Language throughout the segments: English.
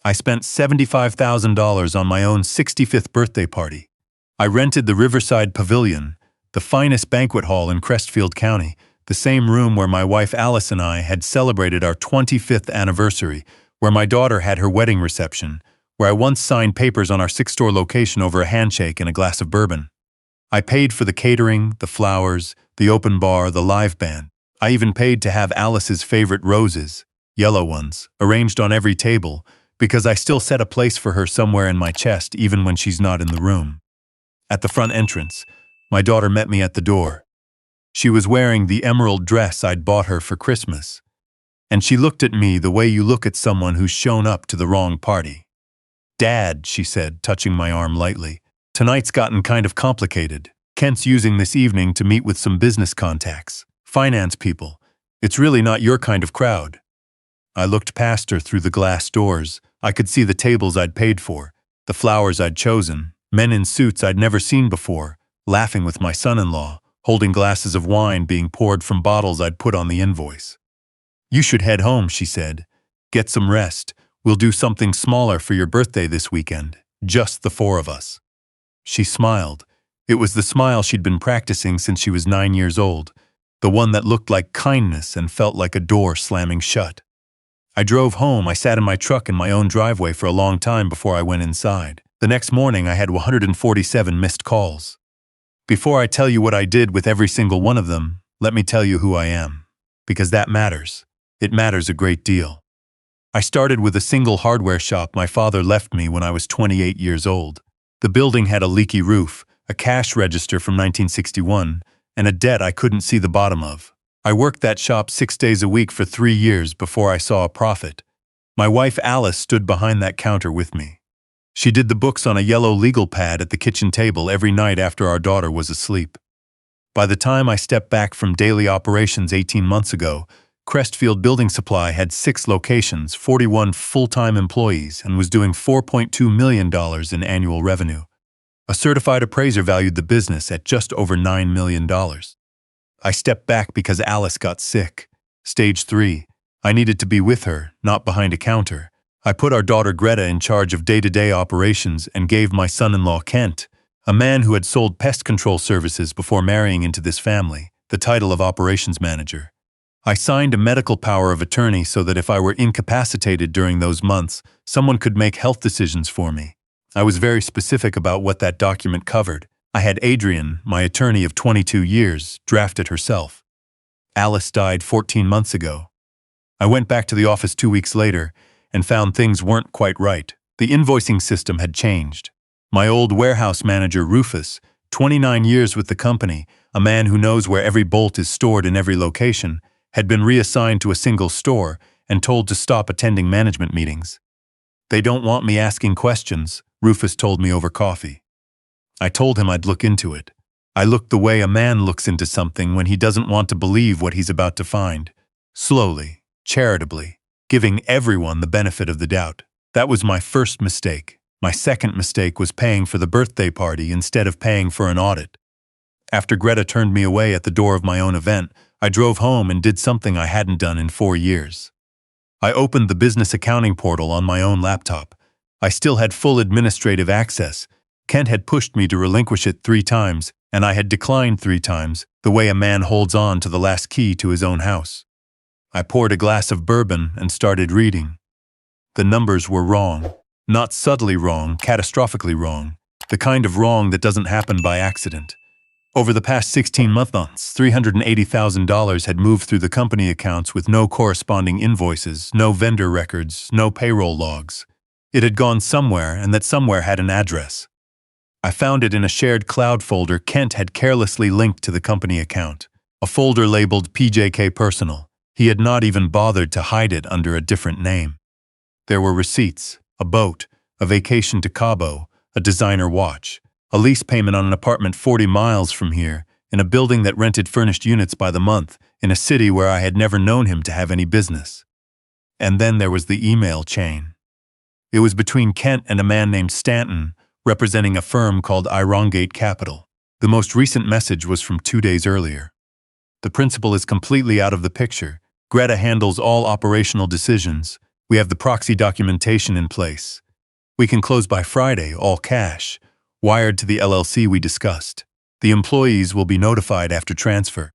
I spent $75,000 on my own 65th birthday party. I rented the Riverside Pavilion, the finest banquet hall in Crestfield County, the same room where my wife Alice and I had celebrated our 25th anniversary, where my daughter had her wedding reception, where I once signed papers on our 6-store location over a handshake and a glass of bourbon. I paid for the catering, the flowers, the open bar, the live band. I even paid to have Alice's favorite roses, yellow ones, arranged on every table, because I still set a place for her somewhere in my chest even when she's not in the room. At the front entrance, my daughter met me at the door. She was wearing the emerald dress I'd bought her for Christmas, and she looked at me the way you look at someone who's shown up to the wrong party. "Dad," she said, touching my arm lightly, "tonight's gotten kind of complicated. Kent's using this evening to meet with some business contacts, finance people. It's really not your kind of crowd." I looked past her through the glass doors. I could see the tables I'd paid for, the flowers I'd chosen, men in suits I'd never seen before, laughing with my son-in-law, holding glasses of wine being poured from bottles I'd put on the invoice. "You should head home," she said. "Get some rest. We'll do something smaller for your birthday this weekend, just the 4 of us." She smiled. It was the smile she'd been practicing since she was 9 years old, the one that looked like kindness and felt like a door slamming shut. I drove home. I sat in my truck in my own driveway for a long time before I went inside. The next morning I had 147 missed calls. Before I tell you what I did with every single one of them, let me tell you who I am. Because that matters. It matters a great deal. I started with a single hardware shop my father left me when I was 28 years old. The building had a leaky roof, a cash register from 1961, and a debt I couldn't see the bottom of. I worked that shop 6 days a week for 3 years before I saw a profit. My wife Alice stood behind that counter with me. She did the books on a yellow legal pad at the kitchen table every night after our daughter was asleep. By the time I stepped back from daily operations 18 months ago, Crestfield Building Supply had 6 locations, 41 full-time employees, and was doing $4.2 million in annual revenue. A certified appraiser valued the business at just over $9 million. I stepped back because Alice got sick. Stage 3. I needed to be with her, not behind a counter. I put our daughter Greta in charge of day-to-day operations and gave my son-in-law Kent, a man who had sold pest control services before marrying into this family, the title of operations manager. I signed a medical power of attorney so that if I were incapacitated during those months, someone could make health decisions for me. I was very specific about what that document covered. I had Adrian, my attorney of 22 years, draft it herself. Alice died 14 months ago. I went back to the office 2 weeks later and found things weren't quite right. The invoicing system had changed. My old warehouse manager, Rufus, 29 years with the company, a man who knows where every bolt is stored in every location, had been reassigned to a single store and told to stop attending management meetings. "They don't want me asking questions," Rufus told me over coffee. I told him I'd look into it. I looked the way a man looks into something when he doesn't want to believe what he's about to find. Slowly, charitably, giving everyone the benefit of the doubt. That was my first mistake. My second mistake was paying for the birthday party instead of paying for an audit. After Greta turned me away at the door of my own event, I drove home and did something I hadn't done in 4 years. I opened the business accounting portal on my own laptop. I still had full administrative access. Kent had pushed me to relinquish it 3 times, and I had declined 3 times, the way a man holds on to the last key to his own house. I poured a glass of bourbon and started reading. The numbers were wrong. Not subtly wrong, catastrophically wrong. The kind of wrong that doesn't happen by accident. Over the past 16 months, $380,000 had moved through the company accounts with no corresponding invoices, no vendor records, no payroll logs. It had gone somewhere, and that somewhere had an address. I found it in a shared cloud folder Kent had carelessly linked to the company account, a folder labeled PJK Personal. He had not even bothered to hide it under a different name. There were receipts, a boat, a vacation to Cabo, a designer watch, a lease payment on an apartment 40 miles from here, in a building that rented furnished units by the month, in a city where I had never known him to have any business. And then there was the email chain. It was between Kent and a man named Stanton, representing a firm called Irongate Capital. The most recent message was from 2 days earlier. "The principal is completely out of the picture. Greta handles all operational decisions. We have the proxy documentation in place. We can close by Friday, all cash, wired to the LLC we discussed. The employees will be notified after transfer.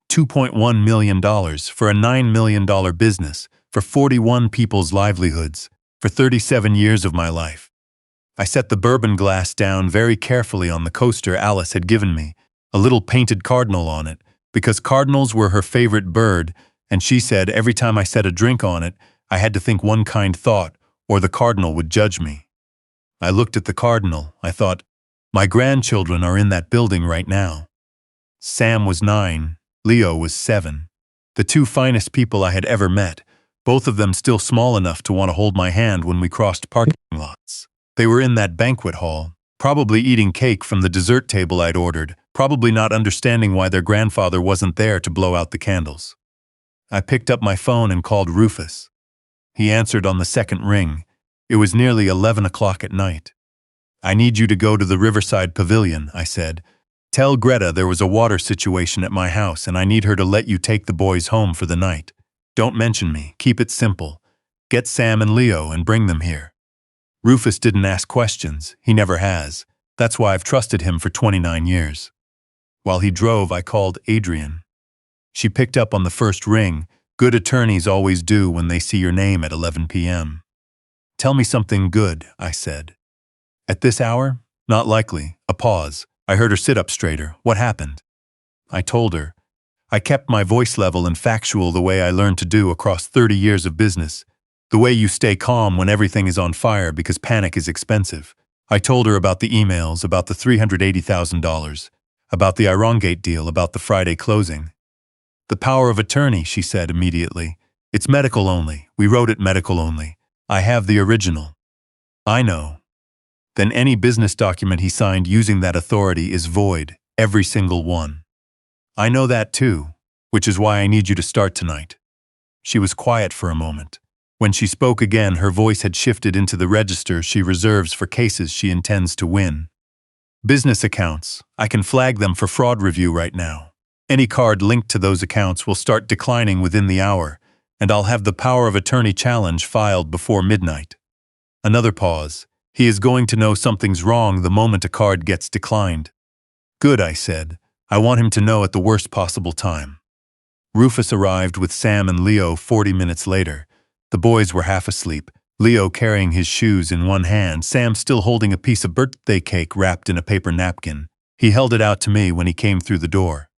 $2.1 million for a $9 million business, for 41 people's livelihoods, for 37 years of my life. I set the bourbon glass down very carefully on the coaster Alice had given me, a little painted cardinal on it, because cardinals were her favorite bird, and she said every time I set a drink on it, I had to think one kind thought, or the cardinal would judge me. I looked at the cardinal. I thought, my grandchildren are in that building right now. Sam was 9, Leo was 7. The two finest people I had ever met, both of them still small enough to want to hold my hand when we crossed parking lots. They were in that banquet hall, probably eating cake from the dessert table I'd ordered, probably not understanding why their grandfather wasn't there to blow out the candles. I picked up my phone and called Rufus. He answered on the second ring. It was nearly 11 o'clock at night. I need you to go to the Riverside Pavilion, I said. Tell Greta there was a water situation at my house and I need her to let you take the boys home for the night. Don't mention me. Keep it simple. Get Sam and Leo and bring them here. Rufus didn't ask questions. He never has. That's why I've trusted him for 29 years. While he drove, I called Adrian. She picked up on the first ring. Good attorneys always do when they see your name at 11 p.m. Tell me something good, I said. At this hour? Not likely. A pause. I heard her sit up straighter. What happened? I told her. I kept my voice level and factual the way I learned to do across 30 years of business. The way you stay calm when everything is on fire because panic is expensive. I told her about the emails, about the $380,000, about the Irongate deal, about the Friday closing. The power of attorney, she said immediately. It's medical only. We wrote it medical only. I have the original. I know. Then any business document he signed using that authority is void, every single one. I know that too, which is why I need you to start tonight. She was quiet for a moment. When she spoke again, her voice had shifted into the register she reserves for cases she intends to win. Business accounts. I can flag them for fraud review right now. Any card linked to those accounts will start declining within the hour, and I'll have the power of attorney challenge filed before midnight. Another pause. He is going to know something's wrong the moment a card gets declined. Good, I said. I want him to know at the worst possible time. Rufus arrived with Sam and Leo 40 minutes later. The boys were half asleep, Leo carrying his shoes in one hand, Sam still holding a piece of birthday cake wrapped in a paper napkin. He held it out to me when he came through the door.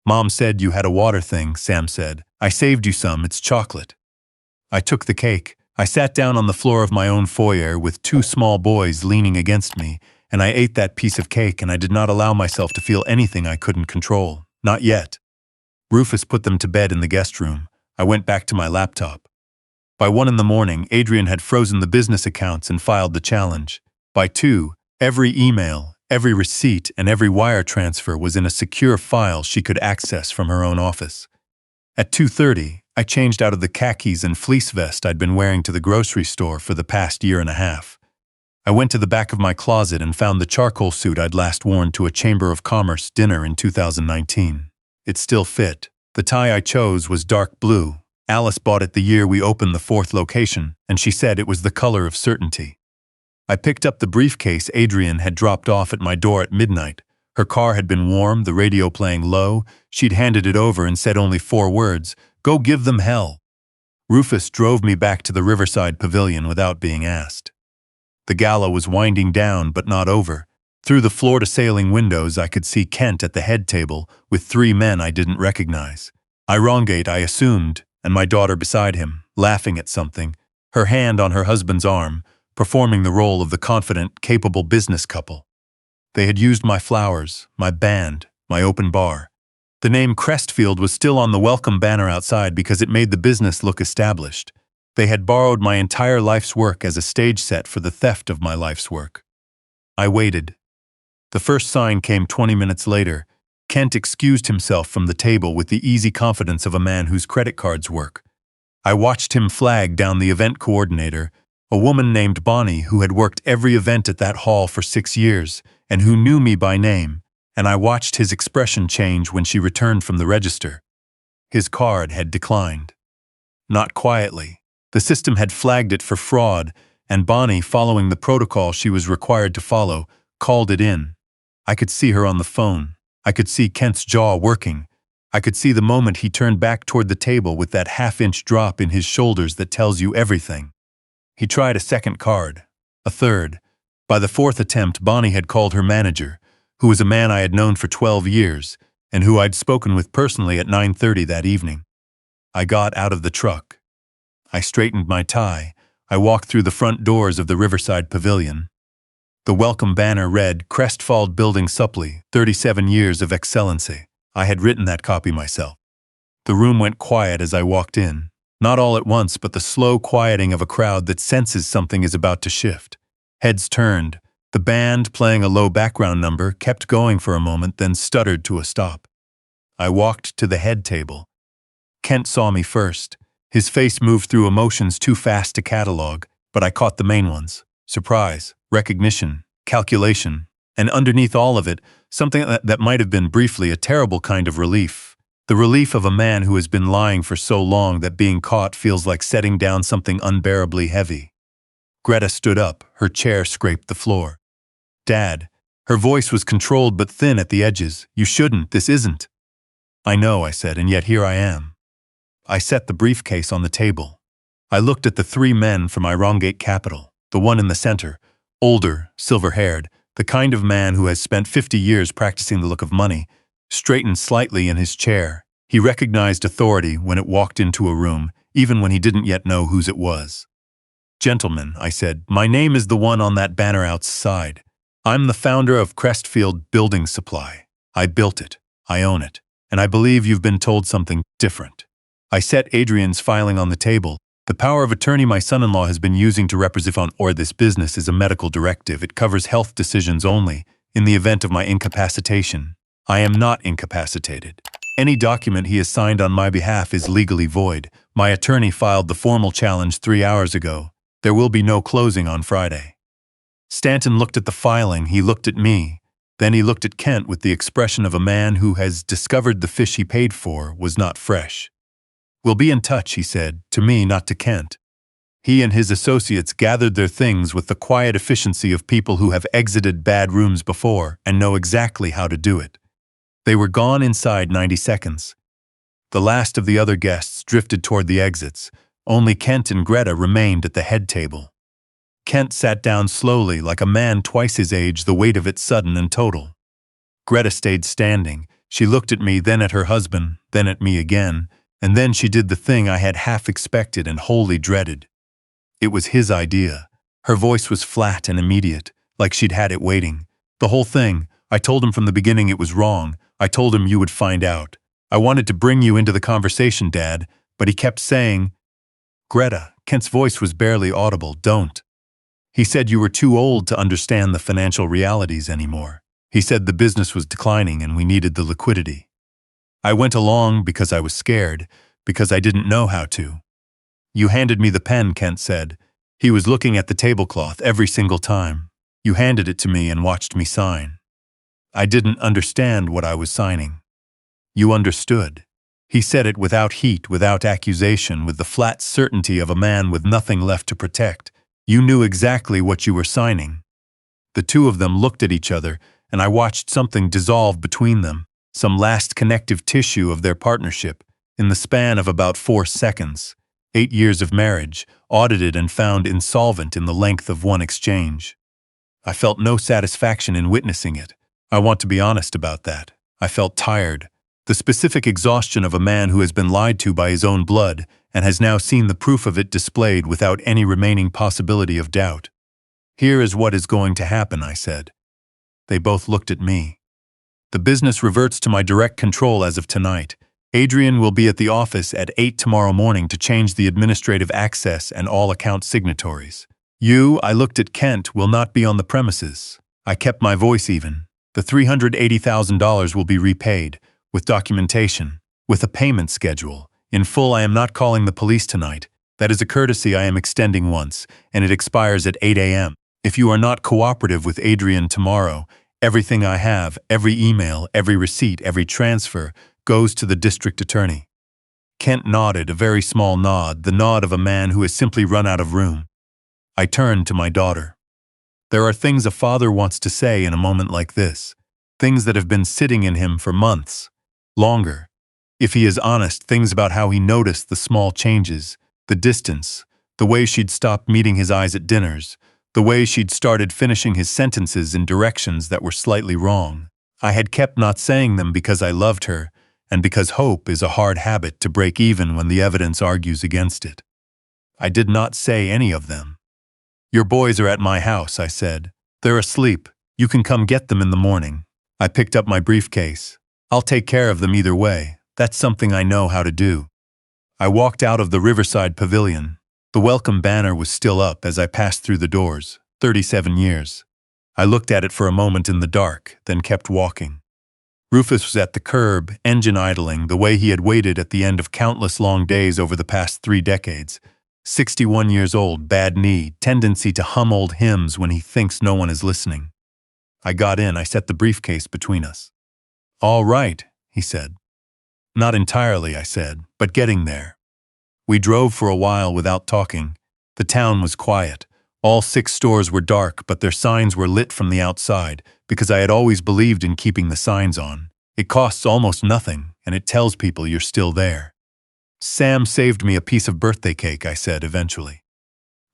Mom said you had a water thing, Sam said. I saved you some, it's chocolate. I took the cake. I sat down on the floor of my own foyer with two small boys leaning against me, and I ate that piece of cake and I did not allow myself to feel anything I couldn't control. Not yet. Rufus put them to bed in the guest room. I went back to my laptop. By 1 a.m, Adrian had frozen the business accounts and filed the challenge. By 2, every email, every receipt, and every wire transfer was in a secure file she could access from her own office. At 2:30, I changed out of the khakis and fleece vest I'd been wearing to the grocery store for the past year and a half. I went to the back of my closet and found the charcoal suit I'd last worn to a Chamber of Commerce dinner in 2019. It still fit. The tie I chose was dark blue. Alice bought it the year we opened the 4th location, and she said it was the color of certainty. I picked up the briefcase Adrian had dropped off at my door at midnight. Her car had been warm, the radio playing low. She'd handed it over and said only 4 words, "Go give them hell." Rufus drove me back to the Riverside Pavilion without being asked. The gala was winding down, but not over. Through the floor-to-ceiling windows, I could see Kent at the head table with 3 men I didn't recognize. Irongate, I assumed, and my daughter beside him, laughing at something, her hand on her husband's arm, performing the role of the confident, capable business couple. They had used my flowers, my band, my open bar. The name Crestfield was still on the welcome banner outside because it made the business look established. They had borrowed my entire life's work as a stage set for the theft of my life's work. I waited. The first sign came 20 minutes later. Kent excused himself from the table with the easy confidence of a man whose credit cards work. I watched him flag down the event coordinator, a woman named Bonnie who had worked every event at that hall for 6 years and who knew me by name, and I watched his expression change when she returned from the register. His card had declined. Not quietly. The system had flagged it for fraud, and Bonnie, following the protocol she was required to follow, called it in. I could see her on the phone. I could see Kent's jaw working. I could see the moment he turned back toward the table with that half-inch drop in his shoulders that tells you everything. He tried a second card, a third. By the fourth attempt, Bonnie had called her manager, who was a man I had known for 12 years, and who I'd spoken with personally at 9:30 that evening. I got out of the truck. I straightened my tie. I walked through the front doors of the Riverside Pavilion. The welcome banner read, "Crestfall Building Supply, 37 Years of Excellency." I had written that copy myself. The room went quiet as I walked in. Not all at once, but the slow quieting of a crowd that senses something is about to shift. Heads turned. The band, playing a low background number, kept going for a moment, then stuttered to a stop. I walked to the head table. Kent saw me first. His face moved through emotions too fast to catalog, but I caught the main ones. Surprise, recognition, calculation, and underneath all of it, something that might have been briefly a terrible kind of relief. The relief of a man who has been lying for so long that being caught feels like setting down something unbearably heavy. Greta stood up, her chair scraped the floor. "Dad," her voice was controlled but thin at the edges, "you shouldn't, this isn't." "I know," I said, "and yet here I am." I set the briefcase on the table. I looked at the three men from Irongate Capital, the one in the center, older, silver-haired, the kind of man who has spent 50 years practicing the look of money, straightened slightly in his chair. He recognized authority when it walked into a room, even when he didn't yet know whose it was. "Gentlemen," I said, "my name is the one on that banner outside. I'm the founder of Crestfield Building Supply. I built it, I own it, and I believe you've been told something different." I set Adrian's filing on the table. "The power of attorney my son-in-law has been using to represent on or this business is a medical directive. It covers health decisions only in the event of my incapacitation. I am not incapacitated. Any document he has signed on my behalf is legally void. My attorney filed the formal challenge 3 hours ago. There will be no closing on Friday." Stanton looked at the filing, he looked at me. Then he looked at Kent with the expression of a man who has discovered the fish he paid for was not fresh. "We'll be in touch," he said, to me, not to Kent. He and his associates gathered their things with the quiet efficiency of people who have exited bad rooms before and know exactly how to do it. They were gone inside 90 seconds. The last of the other guests drifted toward the exits. Only Kent and Greta remained at the head table. Kent sat down slowly, like a man twice his age, the weight of it sudden and total. Greta stayed standing. She looked at me, then at her husband, then at me again, and then she did the thing I had half expected and wholly dreaded. It was his idea. Her voice was flat and immediate, like she'd had it waiting. "The whole thing, I told him from the beginning it was wrong. I told him you would find out. I wanted to bring you into the conversation, Dad, but he kept saying—" "Greta," Kent's voice was barely audible, "don't. He said you were too old to understand the financial realities anymore. He said the business was declining and we needed the liquidity. I went along because I was scared, because I didn't know how to." "You handed me the pen," Kent said. He was looking at the tablecloth every single time. "You handed it to me and watched me sign. I didn't understand what I was signing. You understood." He said it without heat, without accusation, with the flat certainty of a man with nothing left to protect. "You knew exactly what you were signing." The two of them looked at each other, and I watched something dissolve between them, some last connective tissue of their partnership, in the span of about 4 seconds. 8 years of marriage, audited and found insolvent in the length of one exchange. I felt no satisfaction in witnessing it. I want to be honest about that. I felt tired. The specific exhaustion of a man who has been lied to by his own blood and has now seen the proof of it displayed without any remaining possibility of doubt. "Here is what is going to happen," I said. They both looked at me. "The business reverts to my direct control as of tonight. Adrian will be at the office at 8 tomorrow morning to change the administrative access and all account signatories. You," I looked at Kent, "will not be on the premises." I kept my voice even. "The $380,000 will be repaid, with documentation, with a payment schedule. In full. I am not calling the police tonight. That is a courtesy I am extending once, and it expires at 8 a.m. If you are not cooperative with Adrian tomorrow, everything I have, every email, every receipt, every transfer, goes to the district attorney." Kent nodded, a very small nod, the nod of a man who has simply run out of room. I turned to my daughter. There are things a father wants to say in a moment like this, things that have been sitting in him for months, longer. If he is honest, things about how he noticed the small changes, the distance, the way she'd stopped meeting his eyes at dinners, the way she'd started finishing his sentences in directions that were slightly wrong. I had kept not saying them because I loved her, and because hope is a hard habit to break even when the evidence argues against it. I did not say any of them. "Your boys are at my house," I said. "They're asleep. You can come get them in the morning." I picked up my briefcase. "I'll take care of them either way. That's something I know how to do." I walked out of the Riverside Pavilion. The welcome banner was still up as I passed through the doors. 37 years. I looked at it for a moment in the dark, then kept walking. Rufus was at the curb, engine idling, the way he had waited at the end of countless long days over the past 3 decades. 61 years old, bad knee, tendency to hum old hymns when he thinks no one is listening. I got in, I set the briefcase between us. "All right," he said. "Not entirely," I said, "but getting there." We drove for a while without talking. The town was quiet. All 6 stores were dark, but their signs were lit from the outside, because I had always believed in keeping the signs on. It costs almost nothing, and it tells people you're still there. "Sam saved me a piece of birthday cake," I said eventually.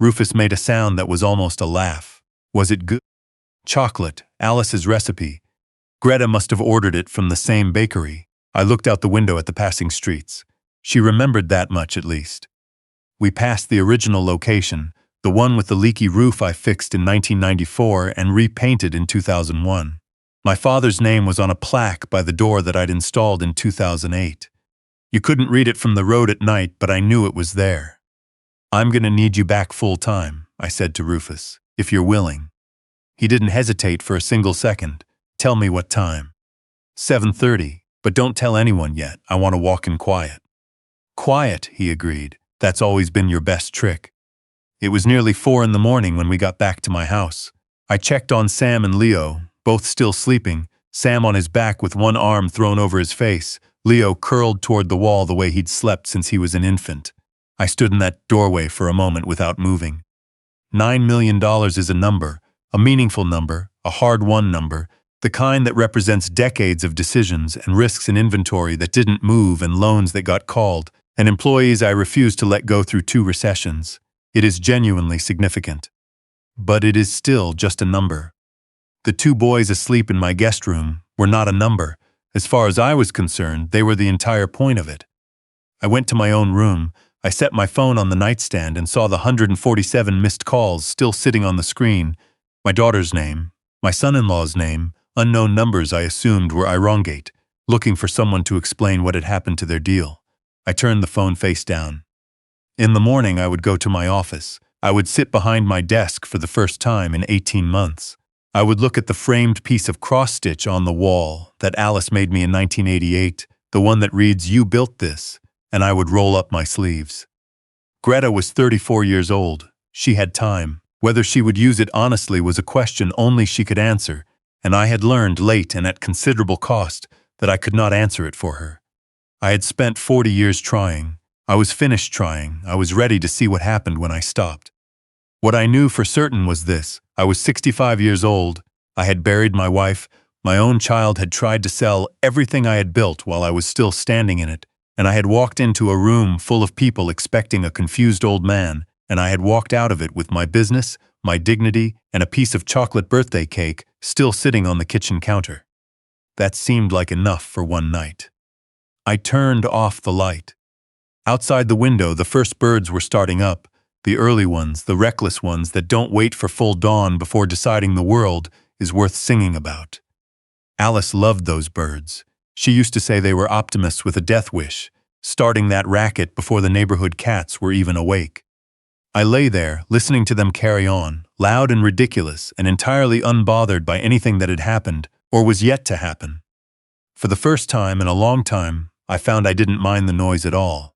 Rufus made a sound that was almost a laugh. "Was it good?" "Chocolate, Alice's recipe. Greta must have ordered it from the same bakery." I looked out the window at the passing streets. She remembered that much at least. We passed the original location, the one with the leaky roof I fixed in 1994 and repainted in 2001. My father's name was on a plaque by the door that I'd installed in 2008. You couldn't read it from the road at night, but I knew it was there. "I'm going to need you back full time," I said to Rufus, "if you're willing." He didn't hesitate for a single second. "Tell me what time." 7:30, "but don't tell anyone yet. I want to walk in quiet." "Quiet," he agreed. "That's always been your best trick." It was nearly 4 in the morning when we got back to my house. I checked on Sam and Leo, both still sleeping, Sam on his back with one arm thrown over his face, Leo curled toward the wall the way he'd slept since he was an infant. I stood in that doorway for a moment without moving. $9 million is a number, a meaningful number, a hard-won number, the kind that represents decades of decisions and risks in inventory that didn't move and loans that got called, and employees I refused to let go through 2 recessions. It is genuinely significant. But it is still just a number. The 2 boys asleep in my guest room were not a number. As far as I was concerned, they were the entire point of it. I went to my own room. I set my phone on the nightstand and saw the 147 missed calls still sitting on the screen. My daughter's name, my son-in-law's name, unknown numbers I assumed were irongate, looking for someone to explain what had happened to their deal. I turned the phone face down. In the morning, I would go to my office. I would sit behind my desk for the first time in 18 months. I would look at the framed piece of cross-stitch on the wall that Alice made me in 1988, the one that reads, "You built this," and I would roll up my sleeves. Greta was 34 years old. She had time. Whether she would use it honestly was a question only she could answer, and I had learned late and at considerable cost that I could not answer it for her. I had spent 40 years trying. I was finished trying. I was ready to see what happened when I stopped. What I knew for certain was this. I was 65 years old. I had buried my wife. My own child had tried to sell everything I had built while I was still standing in it, and I had walked into a room full of people expecting a confused old man, and I had walked out of it with my business, my dignity, and a piece of chocolate birthday cake still sitting on the kitchen counter. That seemed like enough for one night. I turned off the light. Outside the window, the first birds were starting up, the early ones, the reckless ones that don't wait for full dawn before deciding the world is worth singing about. Alice loved those birds. She used to say they were optimists with a death wish, starting that racket before the neighborhood cats were even awake. I lay there, listening to them carry on, loud and ridiculous, and entirely unbothered by anything that had happened or was yet to happen. For the first time in a long time, I found I didn't mind the noise at all.